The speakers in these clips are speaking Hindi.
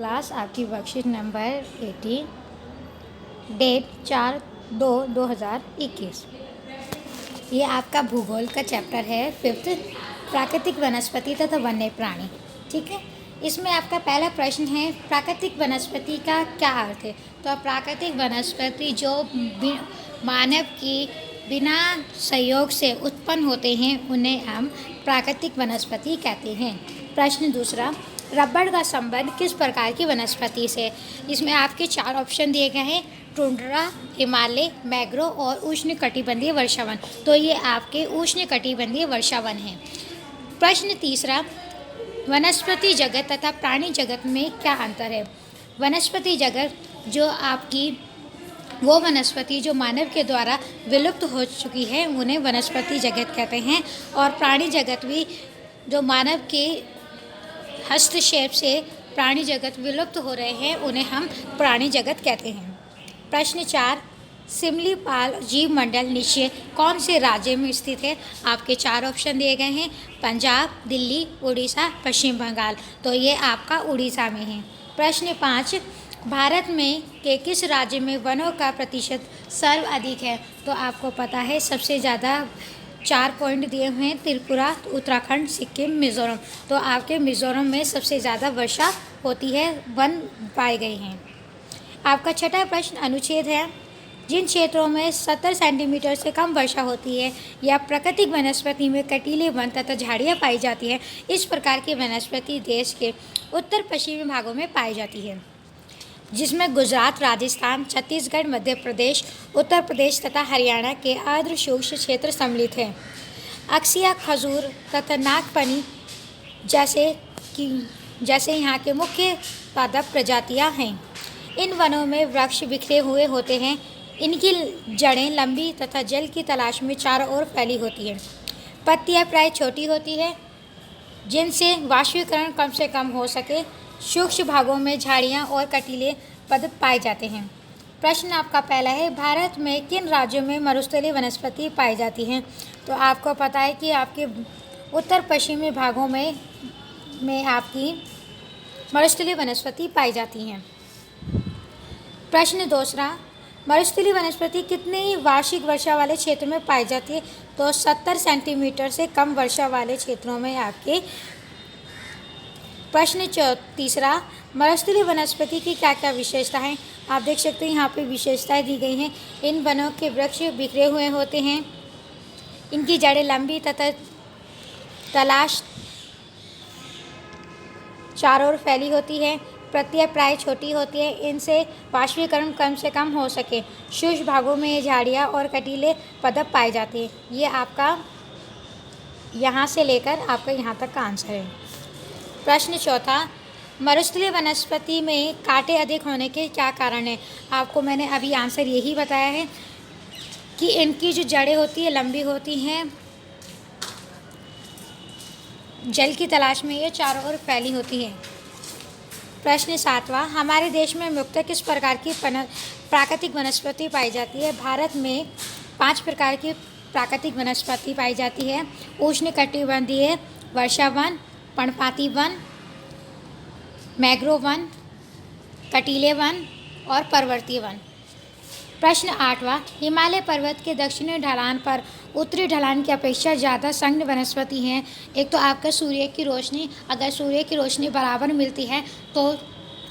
क्लास आपकी वर्कशीट नंबर 80, डेट 4/2/2021। ये आपका भूगोल का चैप्टर है 5th, प्राकृतिक वनस्पति तथा वन्य प्राणी। ठीक है, इसमें आपका पहला प्रश्न है, प्राकृतिक वनस्पति का क्या अर्थ है। तो प्राकृतिक वनस्पति जो मानव की बिना सहयोग से उत्पन्न होते हैं उन्हें हम प्राकृतिक वनस्पति कहते हैं। प्रश्न दूसरा, रबड़ का संबंध किस प्रकार की वनस्पति से। इसमें आपके 4 ऑप्शन दिए गए हैं, टुंड्रा, हिमालय, मैंग्रोव और उष्णकटिबंधीय वर्षावन। तो ये आपके उष्णकटिबंधीय वर्षावन हैं। प्रश्न तीसरा, वनस्पति जगत तथा प्राणी जगत में क्या अंतर है। वनस्पति जगत जो आपकी वो वनस्पति जो मानव के द्वारा विलुप्त हो चुकी है उन्हें वनस्पति जगत कहते हैं, और प्राणी जगत भी जो मानव के हस्तक्षेप से प्राणी जगत विलुप्त हो रहे हैं उन्हें हम प्राणी जगत कहते हैं। प्रश्न 4, सिमलीपाल जीव मंडल निश्चय कौन से राज्य में स्थित है। आपके 4 ऑप्शन दिए गए हैं, पंजाब, दिल्ली, उड़ीसा, पश्चिम बंगाल। तो ये आपका उड़ीसा में है। प्रश्न 5, भारत में के किस राज्य में वनों का प्रतिशत सर्वाधिक है। तो आपको पता है सबसे ज़्यादा 4 पॉइंट दिए हुए हैं, त्रिपुरा, उत्तराखंड, सिक्किम, मिज़ोरम। तो आपके मिज़ोरम में सबसे ज़्यादा वर्षा होती है, वन पाए गए हैं। आपका छठा प्रश्न अनुच्छेद है, जिन क्षेत्रों में 70 सेंटीमीटर से कम वर्षा होती है या प्राकृतिक वनस्पति में कटीले वन तथा झाड़ियाँ पाई जाती हैं, इस प्रकार की वनस्पति देश के उत्तर पश्चिमी भागों में पाई जाती है, जिसमें गुजरात, राजस्थान, छत्तीसगढ़, मध्य प्रदेश, उत्तर प्रदेश तथा हरियाणा के अर्ध शुष्क क्षेत्र सम्मिलित हैं। अक्सिया, खजूर तथा नागपनी जैसे यहाँ के मुख्य पादप प्रजातियाँ हैं। इन वनों में वृक्ष बिखरे हुए होते हैं। इनकी जड़ें लंबी तथा जल की तलाश में चारों ओर फैली होती हैं। पत्तियाँ प्राय छोटी होती है जिनसे वाष्पीकरण कम से कम हो सके। सूक्ष्म भागों में झाड़ियाँ और कटीले पदार्थ पाए जाते हैं। प्रश्न आपका पहला है, भारत में किन राज्यों में मरुस्थलीय वनस्पति पाई जाती हैं। तो आपको पता है कि आपके उत्तर पश्चिमी भागों में आपकी मरुस्थलीय वनस्पति पाई जाती हैं। प्रश्न दूसरा, मरुस्थलीय वनस्पति कितनी वार्षिक वर्षा वाले क्षेत्र में पाई जाती है। तो 70 सेंटीमीटर से कम वर्षा वाले क्षेत्रों में आपके। प्रश्न तीसरा, मरुस्थलीय वनस्पति की क्या क्या विशेषता हैं। आप देख सकते हैं यहाँ पे विशेषताएं दी गई हैं। इन वनों के वृक्ष बिखरे हुए होते हैं, इनकी जड़ें लंबी तथा तलाश चारों ओर फैली होती है। पत्तियाँ प्राय छोटी होती है, इनसे वाष्पीकरण कम से कम हो सके। शुष्क भागों में ये झाड़ियाँ और कटीले पदार्थ पाए जाते हैं। ये आपका यहाँ से लेकर आपका यहाँ तक का आंसर है। प्रश्न चौथा, मरुस्थलीय वनस्पति में कांटे अधिक होने के क्या कारण है। आपको मैंने अभी आंसर यही बताया है कि इनकी जो जड़ें होती है लंबी होती हैं, जल की तलाश में ये चारों ओर फैली होती है। प्रश्न 7वां, हमारे देश में मुख्यतः किस प्रकार की प्राकृतिक वनस्पति पाई जाती है। भारत में 5 प्रकार की प्राकृतिक वनस्पति पाई जाती है, उष्णकटिबंधीय वर्षावन, पर्णपाती वन, मैंग्रोव वन, कटीले वन और पर्वतीय वन। प्रश्न 8वां, हिमालय पर्वत के दक्षिणी ढलान पर उत्तरी ढलान की अपेक्षा ज़्यादा संघ्न वनस्पति हैं। एक तो आपका सूर्य की रोशनी, अगर सूर्य की रोशनी बराबर मिलती है तो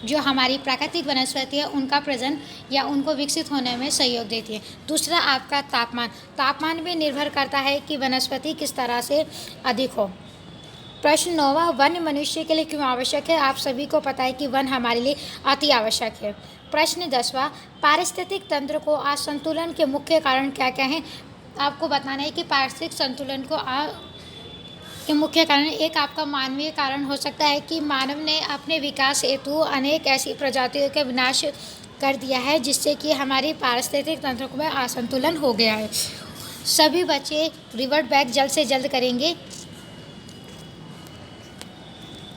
जो हमारी प्राकृतिक वनस्पति है उनका प्रजनन या उनको विकसित होने में सहयोग देती है। दूसरा आपका तापमान भी निर्भर करता है कि वनस्पति किस तरह से अधिक हो। प्रश्न 9वां, वन मनुष्य के लिए क्यों आवश्यक है। आप सभी को पता है कि वन हमारे लिए अति आवश्यक है। प्रश्न 10वां, पारिस्थितिक तंत्र को असंतुलन के मुख्य कारण क्या क्या हैं। आपको बताना है कि पारिस्थितिक संतुलन के मुख्य कारण एक आपका मानवीय कारण हो सकता है कि मानव ने अपने विकास हेतु अनेक ऐसी प्रजातियों का विनाश कर दिया है जिससे कि हमारी पारिस्थितिक तंत्र में असंतुलन हो गया है। सभी बच्चे रिवर्ट बैक जल्द से जल्द करेंगे।